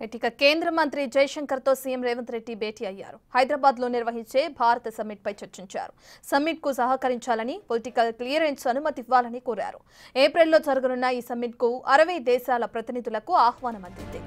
ఇక కేంద్ర మంత్రి జయశంకర్ తో సీఎం రేవంత్ రెడ్డి భేటీ అయ్యారు. హైదరాబాద్ లో నిర్వహించే భారత సమ్మిట్ పై చర్చించారు. సమ్మిట్ కు సహకరించాలని, పొలిటికల్ క్లియరెన్స్ అనుమతి ఇవ్వాలని కోరారు. ఏప్రిల్లో జరగనున్న ఈ సమ్మిట్ కు 60 దేశాల ప్రతినిధులకు ఆహ్వానం అందింది.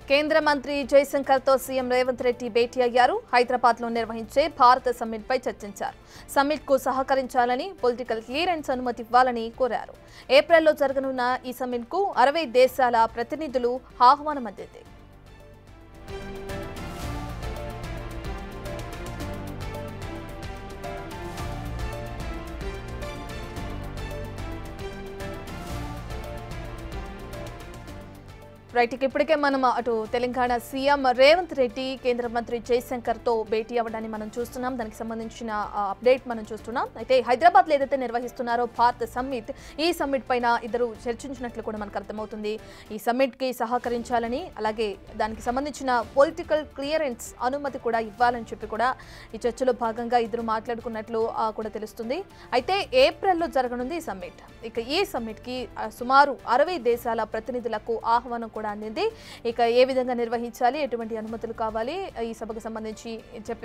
కేంద్ర మంత్రి జయశంకర్ తో సీఎం రేవంత్ రెడ్డి భేటీ అయ్యారు. హైదరాబాద్ లో నిర్వహించే భారత సమ్మిట్ పై చర్చించారు. సమ్మిట్ కు సహకరించాలని, పొలిటికల్ క్లియరెన్స్ అనుమతి ఇవ్వాలని కోరారు. ఏప్రిల్లో జరగనున్న ఈ సమ్మిట్ కు 60 దేశాల ప్రతినిధులు ఆహ్వానం అందింది. రైట్, ఇప్పటికే మనం అటు తెలంగాణ సీఎం రేవంత్ రెడ్డి కేంద్ర మంత్రి జయశంకర్ తో భేటీ అవ్వడాన్ని మనం చూస్తున్నాం. దానికి సంబంధించిన అప్డేట్ మనం చూస్తున్నాం. అయితే హైదరాబాద్ లో ఏదైతే నిర్వహిస్తున్నారో భారత సమ్మిట్, ఈ సమ్మిట్ పైన ఇద్దరు చర్చించినట్లు కూడా మనకు అర్థమవుతుంది. ఈ సమ్మిట్ కి సహకరించాలని, అలాగే దానికి సంబంధించిన పొలిటికల్ క్లియరెన్స్ అనుమతి కూడా ఇవ్వాలని చెప్పి కూడా ఈ చర్చలో భాగంగా ఇద్దరు మాట్లాడుకున్నట్లు కూడా తెలుస్తుంది. అయితే ఏప్రిల్లో జరగనుంది ఈ సమ్మిట్. ఇక ఈ సమ్మిట్ కి సుమారు 60 దేశాల ప్రతినిధులకు ఆహ్వానం కూడా అందింది. ఇక ఏ విధంగా నిర్వహించాలి, ఎటువంటి అనుమతులు కావాలి, ఈ సభకు సంబంధించి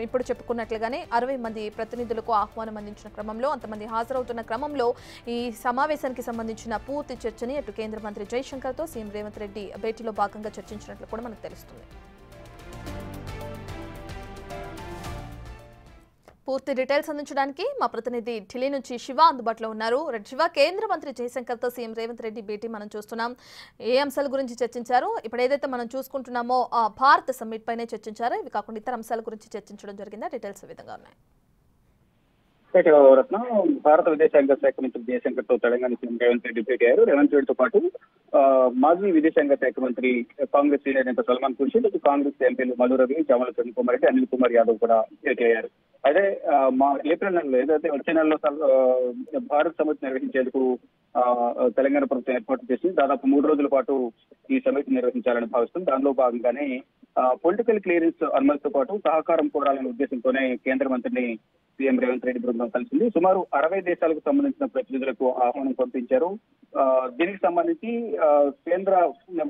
ఇప్పుడు చెప్పుకున్నట్లుగానే 60 మంది ప్రతినిధులకు ఆహ్వానం అందించిన క్రమంలో, అంతమంది హాజరవుతున్న క్రమంలో ఈ సమావేశానికి సంబంధించిన పూర్తి చర్చని అటు కేంద్ర మంత్రి జయశంకర్ తో సీఎం రేవంత్ రెడ్డి భేటీలో భాగంగా చర్చించినట్లు కూడా మనకు తెలుస్తుంది. పూర్తి డీటెయిల్స్ అందించడానికి మా ప్రతినిధి ఢిల్లీ నుంచి శివ అందుబాటులో ఉన్నారు. శివ, కేంద్ర మంత్రి జయశంకర్ తో సీఎం రేవంత్ రెడ్డి భేటీ మనం చూస్తున్నాం. ఏ అంశాల గురించి చర్చించారు? ఇప్పుడు ఏదైతే మనం చూసుకుంటున్నామో భారత సమ్మిట్ పైనే చర్చించారు. ఇవి కాకుండా ఇతర అంశాల గురించి చర్చించడం జరిగిందా? డీటెయిల్స్ ఏ విధంగా ఉన్నాయి? రత్న, భారత విదేశాంగ శాఖ మంత్రి జయశంకర్ తో తెలంగాణ సీఎం రేవంత్ రెడ్డి భేటీ అయ్యారు. రేవంత్ రెడ్డితో పాటు మాజీ విదేశాంగ శాఖ మంత్రి కాంగ్రెస్ సీనియర్ నేత సల్మాన్ ఖుర్షీద్, కాంగ్రెస్ ఎంపీలు మల్లు రవి, చామల కిరణ్ కుమార్ రెడ్డి, అనిల్ కుమార్ యాదవ్ కూడా భేటీ అయ్యారు. అయితే ఏప్రిల్ నెలలో ఏదైతే వచ్చే నెలలో భారత్ సమ్మిట్ నిర్వహించేందుకు తెలంగాణ ప్రభుత్వం ఏర్పాటు చేసి దాదాపు 3 రోజుల పాటు ఈ సమ్మిట్ నిర్వహించాలని భావిస్తుంది. దానిలో భాగంగానే పొలిటికల్ క్లియరెన్స్ అనుమతితో పాటు సహకారం కోరాలనే ఉద్దేశంతోనే కేంద్ర మంత్రిని సీఎం రేవంత్ రెడ్డి బృందం కలిసింది. సుమారు 60 దేశాలకు సంబంధించిన ప్రతినిధులకు ఆహ్వానం పంపించారు. దీనికి సంబంధించి కేంద్ర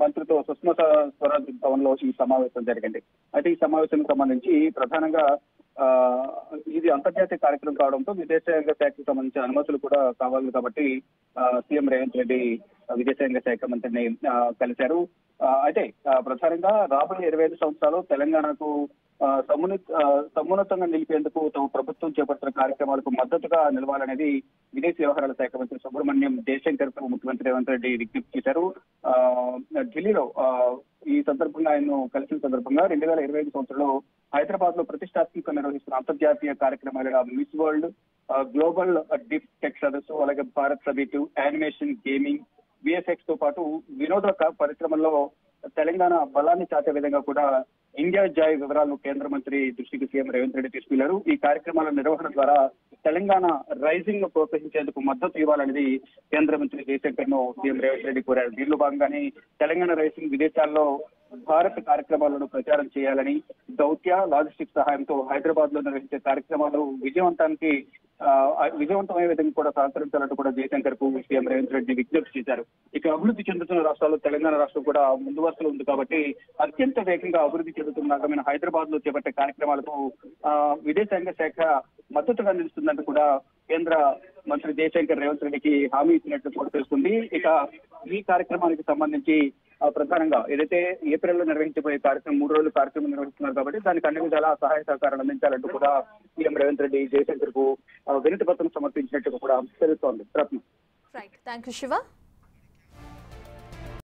మంత్రితో సుష్మా స్వరాజ్ భవన్ లో ఈ సమావేశం జరిగింది. అయితే ఈ సమావేశానికి సంబంధించి ప్రధానంగా ఇది అంతర్జాతీయ కార్యక్రమం కావడంతో విదేశాంగ శాఖకు సంబంధించిన అనుమతులు కూడా కావాలి కాబట్టి సీఎం రేవంత్ రెడ్డి విదేశాంగ శాఖ మంత్రిని కలిశారు. అయితే ప్రధానంగా రాబోయే 25 సంవత్సరాలు తెలంగాణకు సమున్నతంగా నిలిపేందుకు తమ ప్రభుత్వం చేపట్టిన కార్యక్రమాలకు మద్దతుగా నిలవాలనేది విదేశీ వ్యవహారాల శాఖ మంత్రి సుబ్రహ్మణ్యం జయశంకర్ కు ముఖ్యమంత్రి రేవంత్ రెడ్డి విజ్ఞప్తి చేశారు. ఢిల్లీలో ఈ సందర్భంగా ఆయన కలిసిన సందర్భంగా 2025 సంవత్సరంలో హైదరాబాద్ లో ప్రతిష్టాత్మకంగా నిర్వహిస్తున్న అంతర్జాతీయ కార్యక్రమాలుగా Miss World, global deep tech సదస్సు, అలాగే Bharat summit, animation, gaming, VFX తో పాటు వినోద పరిశ్రమల్లో తెలంగాణ బలాన్ని చాటే విధంగా కూడా ఇండియా జాయ్ వివరాలను కేంద్ర మంత్రి దృష్టికి సీఎం రేవంత్ రెడ్డి తీసుకెళ్లారు. ఈ కార్యక్రమాల నిర్వహణ ద్వారా తెలంగాణ రైజింగ్ ను ప్రోత్సహించేందుకు మద్దతు ఇవ్వాలనేది కేంద్ర మంత్రి జయశంకర్ ను సీఎం రేవంత్ రెడ్డి కోరారు. దీనిలో భాగంగానే తెలంగాణ రైజింగ్ విదేశాల్లో భారత్ కార్యక్రమాలను ప్రచారం చేయాలని, దౌత్య లాజిస్టిక్స్ సహాయంతో హైదరాబాద్ లో నిర్వహించే కార్యక్రమాలు విజయవంతమయ్యే విధంగా కూడా సహకరించాలంటూ కూడా జయశంకర్ కు సీఎం రేవంత్ రెడ్డి విజ్ఞప్తి చేశారు. ఇక అభివృద్ధి చెందుతున్న రాష్ట్రాల్లో తెలంగాణ రాష్ట్రం కూడా ముందు వరుసలో ఉంది కాబట్టి అత్యంత వేగంగా అభివృద్ధి చెందుతున్న నగరమైన హైదరాబాద్ లో చేపట్టే కార్యక్రమాలకు విదేశాంగ శాఖ మద్దతుగా నిలుస్తుందంటూ కూడా కేంద్ర మంత్రి జయశంకర్ రేవంత్ రెడ్డికి హామీ ఇచ్చినట్లు కూడా తెలుస్తుంది. ఇక ఈ కార్యక్రమానికి సంబంధించి ప్రధానంగా ఏదైతే ఏప్రిల్లో నిర్వహించబోయే కార్యక్రమం 3 రోజుల కార్యక్రమం నిర్వహిస్తున్నారు కాబట్టి దానికి అన్ని విధాలా సహాయ సహకారాలు అందించాలంటూ కూడా సీఎం రేవంత్ రెడ్డి జయశంకర్ కు వినతి పత్రం సమర్పించినట్టు కూడా తెలుస్తోంది. Right, thank you Shiva.